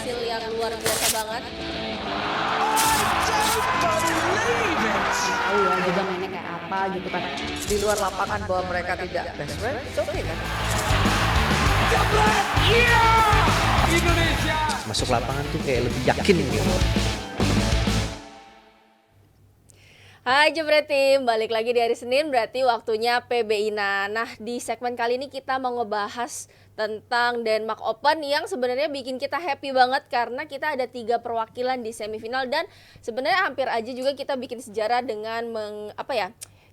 hasil yang luar biasa banget. Tahu ya juga mainnya kayak apa gitu kan. Di luar lapangan bahwa mereka tidak best friend, it's okay kan. Masuk lapangan tuh kayak lebih yakin gitu. Hai Jebret Team, balik lagi di hari Senin, berarti waktunya PBI. Nah, di segmen kali ini kita mau ngebahas tentang Denmark Open yang sebenarnya bikin kita happy banget karena kita ada 3 perwakilan di semifinal dan sebenarnya hampir aja juga kita bikin sejarah dengan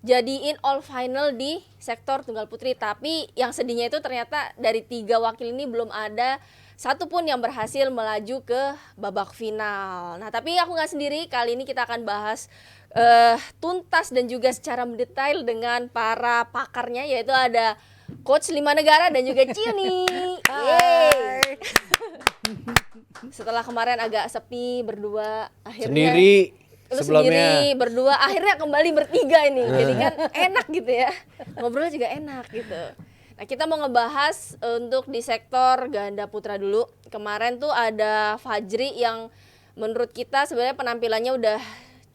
jadiin all final di sektor tunggal putri. Tapi yang sedihnya itu ternyata dari 3 wakil ini belum ada satupun yang berhasil melaju ke babak final. Nah, tapi aku nggak sendiri, kali ini kita akan bahas tuntas dan juga secara mendetail dengan para pakarnya, yaitu ada Coach 5 Negara dan juga Ciuni. Yeay. Setelah kemarin agak sepi berdua, akhirnya Sendiri lu sebelumnya. sendiri berdua, akhirnya kembali bertiga ini. Jadi kan enak gitu ya, ngobrolnya juga enak gitu. Nah, kita mau ngebahas untuk di sektor ganda putra dulu. Kemarin tuh ada Fajri yang menurut kita sebenarnya penampilannya udah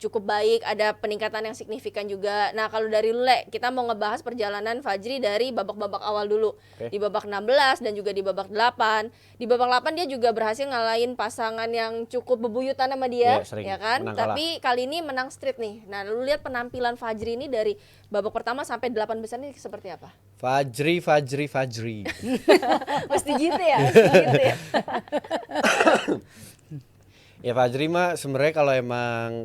cukup baik, ada peningkatan yang signifikan juga. Nah, kalau dari Lule, kita mau ngebahas perjalanan Fajri dari babak-babak awal dulu. Oke. Di babak 16 dan juga di babak 8. Di babak 8 dia juga berhasil ngalahin pasangan yang cukup bebuyutan sama dia, Iya, sering. ya kan? Menang kalah. Tapi kali ini menang straight nih. Nah, lu lihat penampilan Fajri ini dari babak pertama sampai 8 besar ini seperti apa? Fajri. Mesti gitu ya, mesti gitu ya. Ya Fajri mah sebenarnya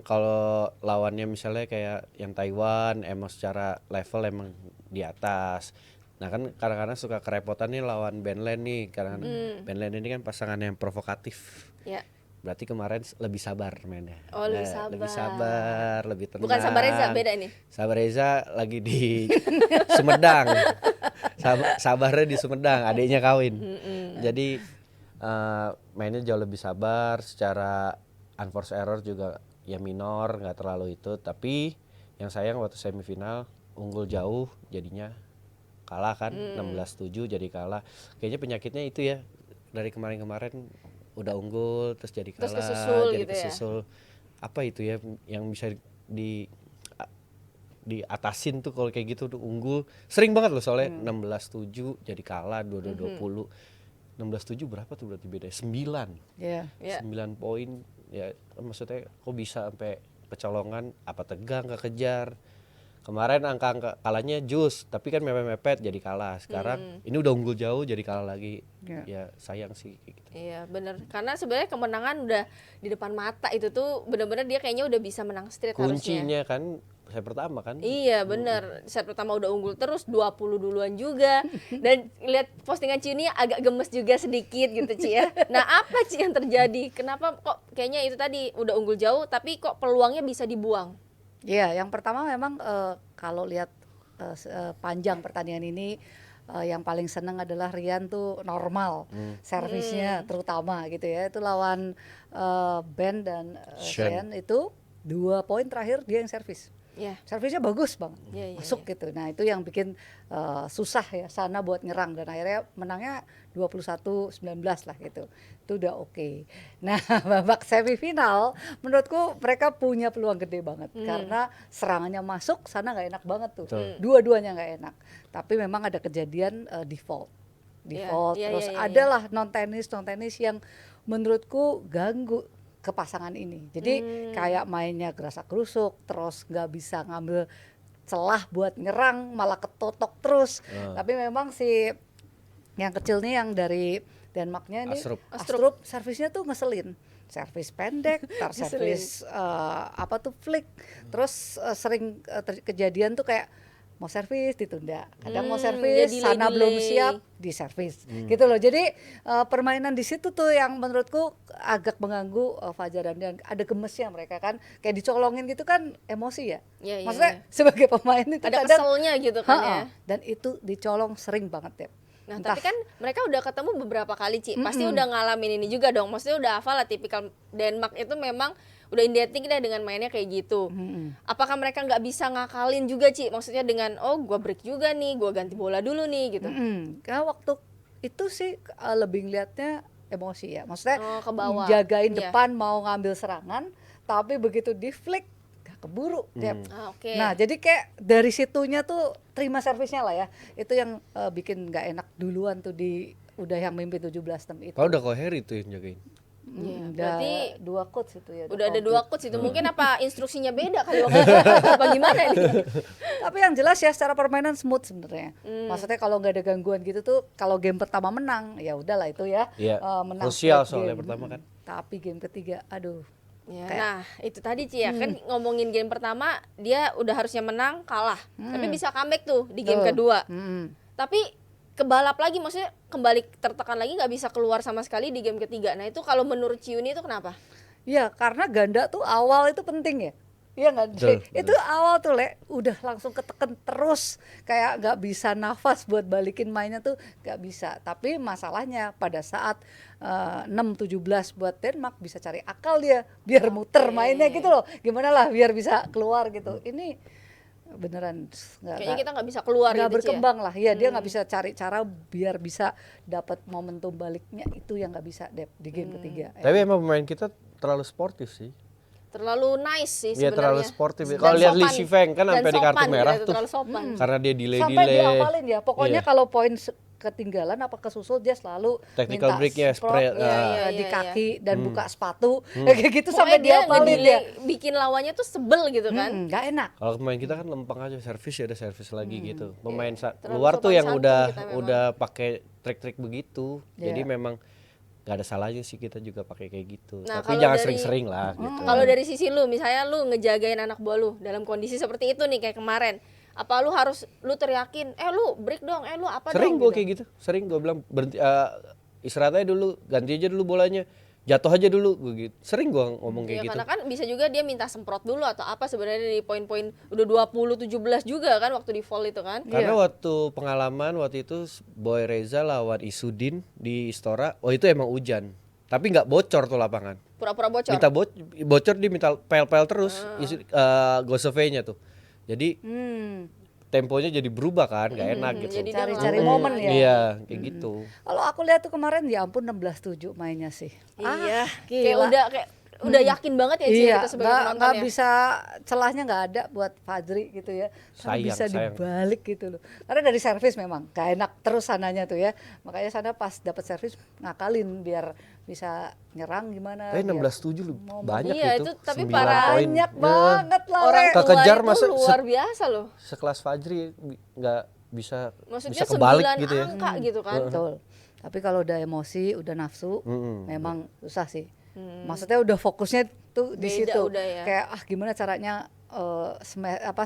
kalau lawannya misalnya kayak yang Taiwan emang secara level emang di atas. Nah kan kadang-kadang suka kerepotan nih lawan Benlen nih, karena Benlen ini kan pasangan yang provokatif. Ya. Berarti kemarin lebih sabar mainnya. Oh, lebih Nah, sabar. lebih sabar, lebih tenang. Bukan Sabar Reza, beda ini. Sabar Reza lagi di Sumedang. Sabarnya di Sumedang, adiknya kawin. Jadi mainnya jauh lebih sabar, secara unforced error juga ya minor, nggak terlalu itu. Tapi yang sayang waktu semifinal unggul jauh jadinya kalah kan, 16-7 jadi kalah. Kayaknya penyakitnya itu ya, dari kemarin-kemarin udah unggul terus jadi kalah, Terus kesusul jadi gitu ya? kesusul. Apa itu ya yang bisa diatasin tuh kalau kayak gitu tuh unggul. Sering banget loh soalnya 16-7 jadi kalah, 22-20. 16-7 berapa tuh berarti beda? 9. Iya. Ya. 9 poin. Ya maksudnya kok bisa sampai kecolongan, apa tegang kekejar. Kemarin angka kalahnya jus, tapi kan mepet-mepet jadi kalah. Sekarang ini udah unggul jauh jadi kalah lagi. Ya. Ya sayang sih kayak gitu. Iya, bener. Karena sebenarnya kemenangan udah di depan mata, itu tuh bener-bener dia kayaknya udah bisa menang straight harusnya. Kuncinya kan saya pertama kan. Iya bener, set pertama udah unggul terus 20 duluan juga. Dan lihat postingan Ci ini agak gemes juga sedikit gitu Ci ya. Nah apa Ci yang terjadi? Kenapa kok kayaknya itu tadi udah unggul jauh tapi kok peluangnya bisa dibuang? Iya, yang pertama memang kalau lihat panjang pertandingan ini yang paling seneng adalah Rian tuh normal servisnya terutama gitu ya. Itu lawan Ben dan Shen. Shen itu 2 poin terakhir dia yang servis. Ya. Servisnya bagus banget, Iya, masuk gitu. Nah itu yang bikin susah ya Sana buat nyerang, dan akhirnya menangnya 21-19 lah gitu. Itu udah oke. Nah babak semifinal menurutku mereka punya peluang gede banget karena serangannya masuk, Sana nggak enak banget tuh. Betul. Dua-duanya nggak enak. Tapi memang ada kejadian default, Iya, terus iya. adalah non tenis yang menurutku ganggu ke pasangan ini. Jadi kayak mainnya gerasak gerusuk, terus nggak bisa ngambil celah buat nyerang, malah ketotok terus. Tapi memang si yang kecil nih yang dari Denmarknya ini Astrup. servisnya tuh ngeselin. Servis pendek, servis flick. Terus sering kejadian tuh kayak mau servis ditunda, kadang mau servis jadi Sana delay. belum siap di servis gitu loh. Jadi permainan di situ tuh yang menurutku agak mengganggu Fajar dan ada gemesnya mereka kan, kayak dicolongin gitu kan emosi ya. Iya, Maksudnya iya. sebagai pemain itu Ada kadang keselnya gitu kan ya. dan itu dicolong sering banget ya. Nah Entah. tapi kan mereka udah ketemu beberapa kali Ci, pasti udah ngalamin ini juga dong. Maksudnya udah hafal lah tipikal Denmark itu memang udah identik deh dengan mainnya kayak gitu. Apakah mereka nggak bisa ngakalin juga Ci? Maksudnya dengan gua break juga nih, gua ganti bola dulu nih gitu. Karena waktu itu sih lebih ngeliatnya emosi ya. Maksudnya Oh, ke bawah. jagain Iya. depan mau ngambil serangan, tapi begitu di flick gak keburu. Dep. Oke. Nah, jadi kayak dari situnya tuh terima servisnya lah ya. Itu yang bikin nggak enak duluan tuh di udah yang mimpi 17 tem itu. Kalau udah Koheri tuh yang jagain. Iya, Udah berarti 2 coach itu ya. udah ada komplit. 2 coach itu. Mungkin apa instruksinya beda kali waktu itu? Apa gimana nih? Tapi yang jelas ya secara permainan smooth sebenarnya. Hmm. Maksudnya kalau nggak ada gangguan gitu tuh, kalau game pertama menang ya udahlah itu ya. Iya. Menang Krusial straight soalnya game. pertama kan. Tapi game ketiga, aduh. Ya, Kayak- nah itu tadi Ci ya kan ngomongin game pertama dia udah harusnya menang kalah, tapi bisa comeback tuh di game Tuh. kedua. Mm-mm. Tapi kebalap lagi, maksudnya kembali tertekan lagi, nggak bisa keluar sama sekali di game ketiga. Nah itu kalau menurut Ciuni itu kenapa? Ya karena ganda tuh awal itu penting ya. Iya nggak? Betul, Dek? Itu awal tuh udah langsung keteken terus, kayak nggak bisa nafas buat balikin mainnya tuh nggak bisa. Tapi masalahnya pada saat 6-17 buat Denmark bisa cari akal dia biar muter mainnya gitu loh. Gimana lah biar bisa keluar gitu. Ini beneran Kayaknya kita nggak bisa keluar nggak gitu Ci, ya? berkembang lah. Ya dia nggak bisa cari cara biar bisa dapat momentum baliknya, itu yang nggak bisa Dep di game ketiga. Tapi emang pemain kita terlalu sportif sih. Terlalu nice sih Iya sebenarnya. terlalu sportif. Dan Kalau lihat sopan. Li Shifeng kan Dan sampai di kartu sopan merah gitu, tuh. terlalu sopan. Karena dia Sampai delay-delay. dihafalin ya. Pokoknya Iya. kalau poin ketinggalan apa kesusul dia selalu Technical minta break-nya, sprot, spread, di iya. kaki dan buka sepatu kayak gitu Pokoknya sampai dia dihafalin dia. ngedelay, bikin lawannya tuh sebel gitu kan. Nggak enak. Kalau pemain kita kan lempeng aja, servis ya ada servis lagi gitu. Pemain Terlalu luar tuh sopan yang santun udah kita memang. udah pakai trik-trik begitu. Iya. Jadi memang nggak ada salahnya sih kita juga pakai kayak gitu. Nah, Tapi kalau jangan dari- sering-sering lah gitu. Kalau dari sisi lu, misalnya lu ngejagain anak buah lu dalam kondisi seperti itu nih kayak kemarin, apa lu harus lu teriakin, lu break dong, lu apa Sering dong? gue kayak gitu. Sering gue bilang berhenti, istirahat aja dulu, ganti aja dulu bolanya, jatuh aja dulu gue gitu. Sering gue ngomong kayak Ya, gitu. karena kan bisa juga dia minta semprot dulu atau apa sebenarnya di poin-poin udah 20-17 juga kan waktu di fall itu kan. Karena Iya. waktu pengalaman waktu itu Boy Reza lawan Isudin di Istora, itu emang hujan. Tapi nggak bocor tuh lapangan. Pura-pura bocor. Minta bocor dia minta pel-pel terus Gosovenya tuh. Jadi temponya jadi berubah kan, nggak enak gitu. Jadi dia Cari-cari ngelawan. momen ya. Iya, kayak gitu. Kalau aku lihat tuh kemarin ya ampun 16-7 mainnya sih. Iya, gila. kayak udah yakin banget ya Ci, Iya, kita sebagai penonton nggak ya. bisa, celahnya nggak ada buat Fadri gitu ya. Karena Sayang, bisa sayang. dibalik gitu loh. Karena dari servis memang gak enak terus sananya tuh ya. Makanya sana pas dapat servis ngakalin biar bisa nyerang gimana. Tapi biar 16-7 banyak Iya, gitu. itu tapi 9 para- poin. banyak Ya, banget lah. Orang Le. tua Kekejar itu masa luar biasa loh. sekelas Fajri nggak bisa Maksudnya kebalik 9 gitu ya. angka gitu kan. Betul. Tapi kalau udah emosi, udah nafsu, Mm-mm. memang susah sih. Maksudnya udah fokusnya tuh di Beda situ. udah ya. Kayak gimana caranya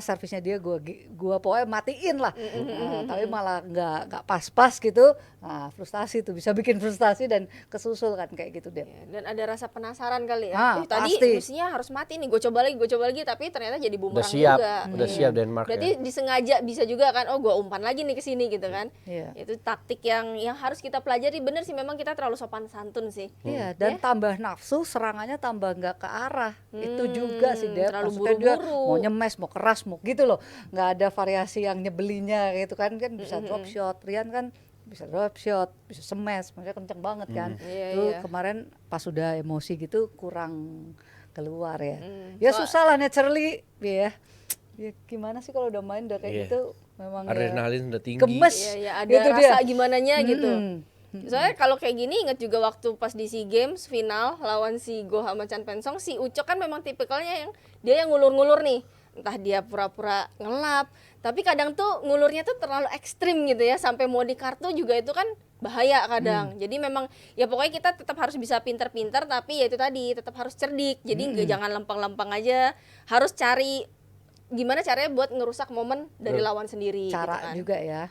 servisnya dia gua pokoknya matiin lah. Nah, tapi malah nggak pas-pas gitu. Nah, frustasi tuh bisa bikin frustasi dan kesusul kan kayak gitu deh. Ya, dan ada rasa penasaran kali ya. Tadi Pasti. mestinya harus mati nih, gue coba lagi, tapi ternyata jadi bumerang Udah siap, juga. udah siap Denmark Berarti ya. disengaja bisa juga kan, gue umpan lagi nih ke sini gitu kan. Iya. Itu taktik yang harus kita pelajari. Bener sih, memang kita terlalu sopan santun sih. Iya, dan tambah nafsu, serangannya tambah nggak ke arah. Itu juga sih Dep. terlalu Maksudnya dia buru-buru. mau nyemes, mau keras, mau gitu loh. Nggak ada variasi yang nyebelinya gitu kan bisa drop shot. Rian kan bisa drop shot, bisa smash, maksudnya kenceng banget kan. Iya, Itu iya. kemarin pas udah emosi gitu kurang keluar ya. Ya So- susah lah naturally ya. Ya gimana sih kalau udah main udah kayak Iya. gitu memang ya Adrenalin udah tinggi. gemes. Iya, ya ada Gitu rasa dia. gimananya gitu. Mm. Soalnya kalau kayak gini inget juga waktu pas di SEA Games final lawan si Go sama Chan Pensong, si Ucok kan memang tipikalnya yang dia yang ngulur-ngulur nih. Entah dia pura-pura ngelap, tapi kadang tuh ngulurnya tuh terlalu ekstrim gitu ya, sampai mau di kartu juga itu kan bahaya kadang. Jadi memang ya pokoknya kita tetap harus bisa pinter-pinter, tapi ya itu tadi tetap harus cerdik. Jadi nggak jangan lempeng-lempeng aja, harus cari gimana caranya buat ngerusak momen dari lawan sendiri Cara gitu kan. juga ya.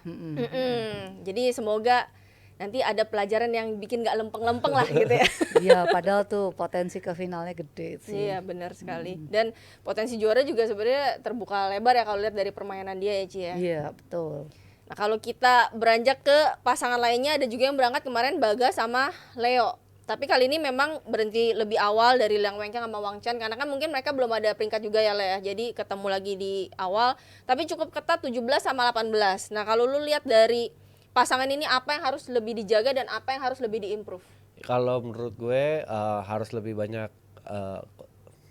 Jadi semoga nanti ada pelajaran yang bikin nggak lempeng-lempeng lah gitu ya. Iya, padahal tuh potensi ke finalnya gede sih. Iya benar sekali. Dan potensi juara juga sebenarnya terbuka lebar ya kalau lihat dari permainan dia ya Ci ya. Iya, betul. Nah kalau kita beranjak ke pasangan lainnya, ada juga yang berangkat kemarin Baga sama Leo. Tapi kali ini memang berhenti lebih awal dari Liang Wenqiang sama Wang Chan, karena kan mungkin mereka belum ada peringkat juga ya Le ya. Jadi ketemu lagi di awal, tapi cukup ketat 17 sama 18. Nah kalau lu lihat dari pasangan ini apa yang harus lebih dijaga dan apa yang harus lebih diimprove? Kalau menurut gue harus lebih banyak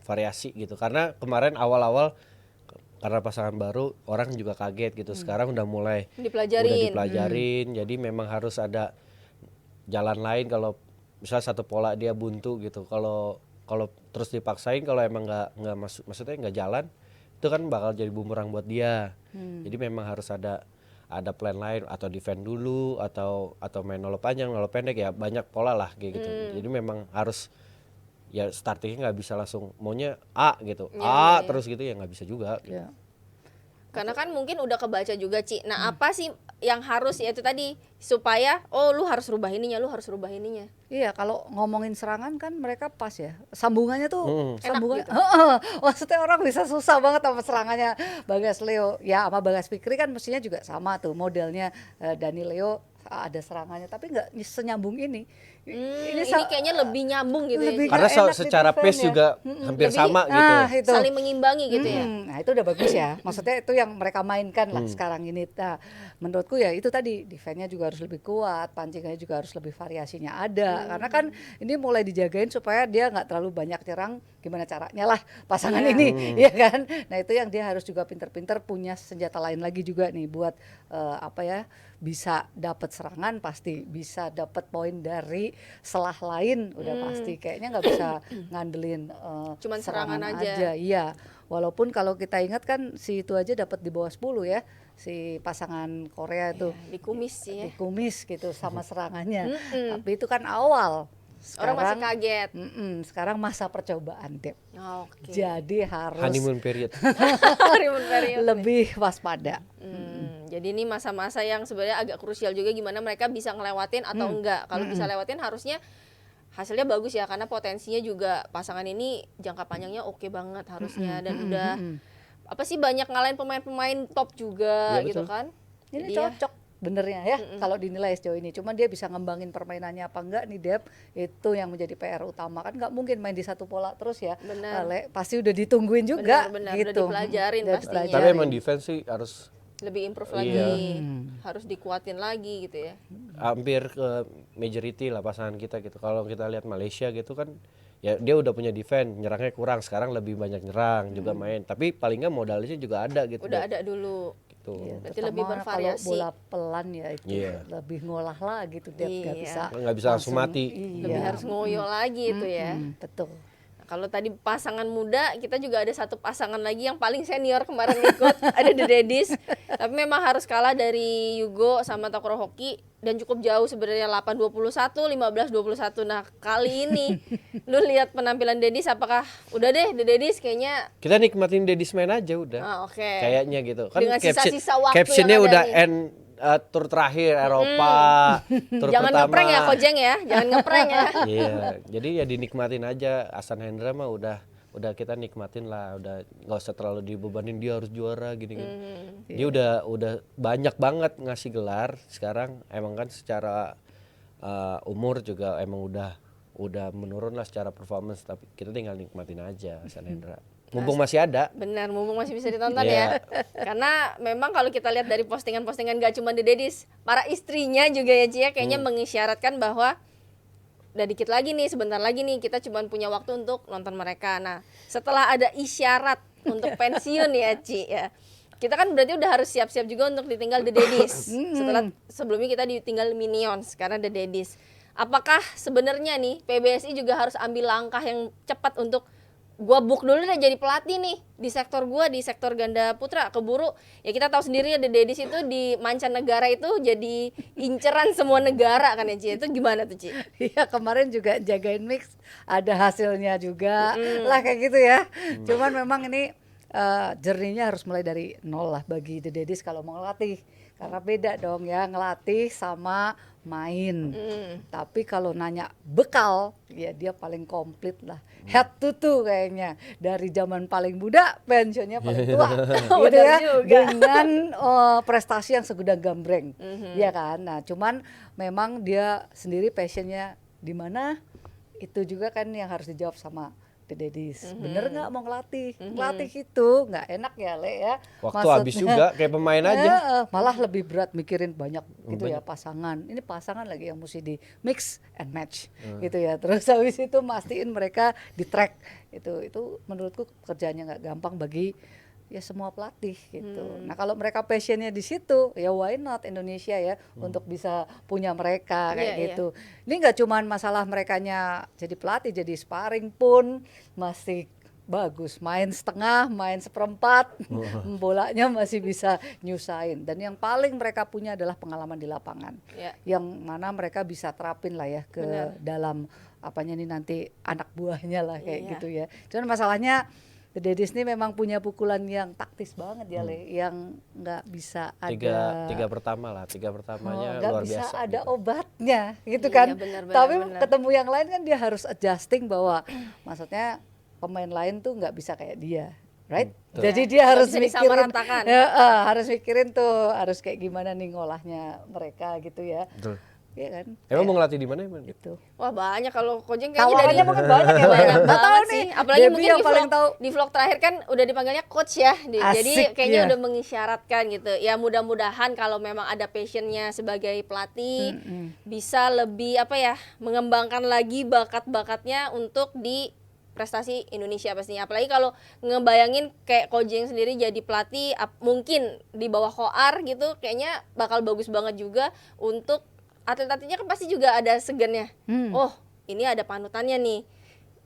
variasi gitu. Karena kemarin awal-awal karena pasangan baru orang juga kaget gitu. Sekarang udah mulai dipelajarin. Jadi memang harus ada jalan lain kalau misalnya satu pola dia buntu gitu. Kalau terus dipaksain, kalau emang nggak maksudnya nggak jalan, itu kan bakal jadi bumerang buat dia. Jadi memang harus ada plan lain, atau defend dulu, atau main nolo panjang, nolo pendek, ya banyak pola lah kayak gitu. Jadi memang harus, ya startingnya nggak bisa langsung maunya A gitu, terus gitu, ya nggak bisa juga gitu. Ya. Karena kan mungkin udah kebaca juga, Ci. Nah, apa sih yang harus, ya itu tadi, supaya lu harus rubah ininya, lu harus rubah ininya. Iya, kalau ngomongin serangan kan mereka pas ya. Sambungannya tuh Enak gitu. Maksudnya orang bisa susah banget sama serangannya Bagas Leo. Ya sama Bagas Fikri kan mestinya juga sama tuh modelnya, Dani Leo ada serangannya, tapi nggak senyambung ini. Ini kayaknya lebih nyambung gitu lebih ya. Karena enak secara di-defend pace ya. juga hampir sama gitu. Itu. Saling mengimbangi gitu ya. Nah itu udah bagus ya. Maksudnya itu yang mereka mainkan lah sekarang ini. Nah, menurutku ya itu tadi, defense-nya juga harus lebih kuat, pancingannya juga harus lebih variasinya ada. Karena kan ini mulai dijagain supaya dia nggak terlalu banyak nyerang, gimana caranya lah pasangan ini, ya kan. Nah itu yang dia harus juga pinter-pinter punya senjata lain lagi juga nih buat bisa dapat serangan, pasti bisa dapat poin dari selah lain, udah pasti. Kayaknya nggak bisa ngandelin Cuman serangan aja. Iya, walaupun kalau kita ingat kan si itu aja dapat di bawah 10 ya, si pasangan Korea itu Di kumis sih ya. dikumis gitu sama serangannya. Tapi itu kan awal. Orang masih kaget. Sekarang masa percobaan, Dep. Oke. Jadi harus Honeymoon period. Honeymoon period. lebih waspada. Jadi ini masa-masa yang sebenarnya agak krusial juga, gimana mereka bisa ngelewatin atau enggak. Kalau bisa lewatin harusnya hasilnya bagus ya, karena potensinya juga pasangan ini jangka panjangnya oke banget harusnya, dan udah apa sih, banyak ngalahin pemain-pemain top juga Iya, gitu betul. kan. Ini Jadi ya, cocok benernya ya kalau dinilai sejauh ini. Cuman dia bisa ngembangin permainannya apa enggak nih, Dep, itu yang menjadi PR utama. Kan nggak mungkin main di satu pola terus ya. Benar. Pasti udah ditungguin juga Benar, gitu. udah dipelajarin Udah pastinya. Tapi emang defense sih harus lebih improve Iya. lagi, harus dikuatin lagi gitu ya. hampir ke majority lah pasangan kita gitu. Kalau kita lihat Malaysia gitu kan, ya dia udah punya defense, nyerangnya kurang, sekarang lebih banyak nyerang juga main. Tapi paling nggak modalnya juga ada gitu. Udah ada dulu. Gitu. Berarti lebih Terutama bervariasi. Kalau bola pelan ya itu Iya. lebih ngolah lah gitu, Dep. Nggak Iya. bisa Nggak bisa langsung mati. Lebih harus ngoyo lagi itu ya. Betul. Kalau tadi pasangan muda, kita juga ada satu pasangan lagi yang paling senior kemarin ikut, ada The Daddies. Tapi memang harus kalah dari Yugo sama Takuro Hoki, dan cukup jauh sebenarnya, 8-21, 15-21. Nah, kali ini lu lihat penampilan Daddies, apakah udah deh The Daddies kayaknya Kita nikmatin Daddies main aja udah. oke. Kayaknya gitu. Kan Dengan sisa-sisa waktu captionnya yang ada udah nih. end tur terakhir Eropa, tur Jangan pertama. ngeprank ya Kojeng ya, jangan ngeprank ya. Iya, jadi ya dinikmatin aja. Ahsan Hendra mah udah kita nikmatin lah, udah nggak usah terlalu dibebanin dia harus juara gini. Dia udah banyak banget ngasih gelar sekarang. Emang kan secara umur juga emang udah menurun lah secara performance, tapi kita tinggal nikmatin aja Ahsan Hendra. Mumpung masih ada. Benar, mumpung masih bisa ditonton Iya. ya. Karena memang kalau kita lihat dari postingan-postingan gak cuma The Daddies, para istrinya juga ya Cia, kayaknya mengisyaratkan bahwa udah dikit lagi nih, sebentar lagi nih kita cuma punya waktu untuk nonton mereka. Nah, setelah ada isyarat untuk pensiun ya Ci ya, kita kan berarti udah harus siap-siap juga untuk ditinggal The Daddies. Sebelumnya kita ditinggal Minions, sekarang The Daddies. Apakah sebenarnya nih PBSI juga harus ambil langkah yang cepat untuk gua book dulu deh jadi pelatih nih di sektor gua, di sektor ganda putra, keburu ya kita tahu sendiri ya The Daddies itu di mancanegara itu jadi inceran semua negara kan ya Ci. Itu gimana tuh Ci? Iya, kemarin juga jagain mix, ada hasilnya juga lah kayak gitu ya. Cuman memang ini journey-nya harus mulai dari nol lah bagi The Daddies kalau mau ngelatih, karena beda dong ya ngelatih sama main. Tapi kalau nanya bekal, ya dia paling komplit lah, head to toe kayaknya, dari zaman paling muda pensiunnya paling tua gitu Benar ya, juga. dengan prestasi yang segudang gambreng, ya kan. Nah cuman memang dia sendiri passionnya di mana, itu juga kan yang harus dijawab sama The Daddies. Bener nggak mau ngelatih? Ngelatih itu nggak enak ya Le ya. Waktu habis juga kayak pemain aja. Malah lebih berat mikirin banyak gitu ya pasangan. Ini pasangan lagi yang mesti di mix and match gitu ya. Terus habis itu mastiin mereka di track. Itu menurutku kerjanya nggak gampang bagi ya semua pelatih gitu. Nah kalau mereka passionnya di situ, ya why not Indonesia ya untuk bisa punya mereka kayak gitu. Ini nggak cuman masalah merekanya jadi pelatih, jadi sparring pun masih bagus. Main setengah, main seperempat, bolanya masih bisa nyusahin. Dan yang paling mereka punya adalah pengalaman di lapangan, yang mana mereka bisa terapin lah ya ke dalam apanya nih nanti anak buahnya lah kayak gitu ya. Cuman masalahnya The Daddies ini memang punya pukulan yang taktis banget ya Le, yang nggak bisa ada tiga pertamanya nggak luar bisa biasa ada gitu. obatnya gitu Iya, kan. benar, Tapi benar. ketemu yang lain kan dia harus adjusting bahwa maksudnya pemain lain tuh nggak bisa kayak dia, right? Betul. Jadi dia harus bisa mikirin, disamaratakan. harus mikirin tuh harus kayak gimana nih ngolahnya mereka gitu ya. Betul. Iya kan? Emang mau ngelatih di mana emang? Gitu. Wah banyak kalau Kojeng kayaknya dari Tawarannya mungkin banyak ya, banyak Nggak tahu banget nih. sih. Apalagi Debbie mungkin yang paling tahu. di vlog terakhir kan udah dipanggilnya coach ya. Jadi Asik, kayaknya iya. udah mengisyaratkan gitu. Ya mudah-mudahan kalau memang ada passionnya sebagai pelatih bisa lebih apa ya mengembangkan lagi bakat-bakatnya untuk di prestasi Indonesia pastinya. Apalagi kalau ngebayangin kayak Kojeng sendiri jadi pelatih mungkin di bawah Koar gitu kayaknya bakal bagus banget juga untuk atlet-atletnya kan pasti juga ada segennya. Oh, ini ada panutannya nih.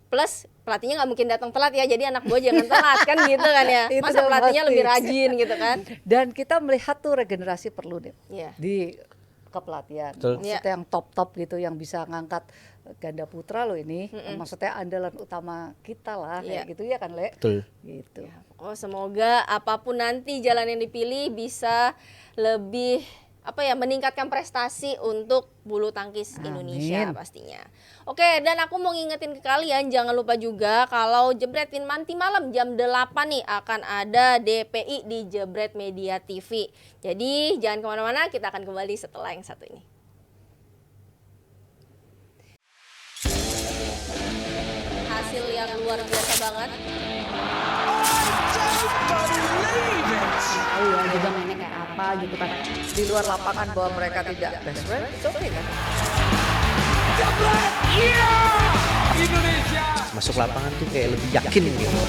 Plus pelatihnya nggak mungkin datang telat ya, jadi anak buah jangan telat kan gitu kan ya. Itu Masa udah pelatihnya pasti. lebih rajin gitu kan? Dan kita melihat tuh regenerasi perlu deh Iya. di kepelatihan. Betul. Maksudnya yang top-top gitu yang bisa ngangkat ganda putra loh ini. Maksudnya andalan utama kita lah kayak gitu ya kan Le? Betul. Gitu. Oh, semoga apapun nanti jalan yang dipilih bisa lebih apa ya meningkatkan prestasi untuk bulu tangkis Indonesia Amin. pastinya. Oke, dan aku mau ngingetin ke kalian jangan lupa juga kalau Jebretin nanti malam jam 8 nih akan ada DPI di Jebret Media TV. Jadi jangan kemana-mana, kita akan kembali setelah yang satu ini. Hasil yang luar biasa banget. Tahu ya juga mainnya kayak apa gitu kan. Di luar lapangan bahwa mereka tidak best friend, it's okay kan? Masuk lapangan tuh kayak lebih yakin gitu.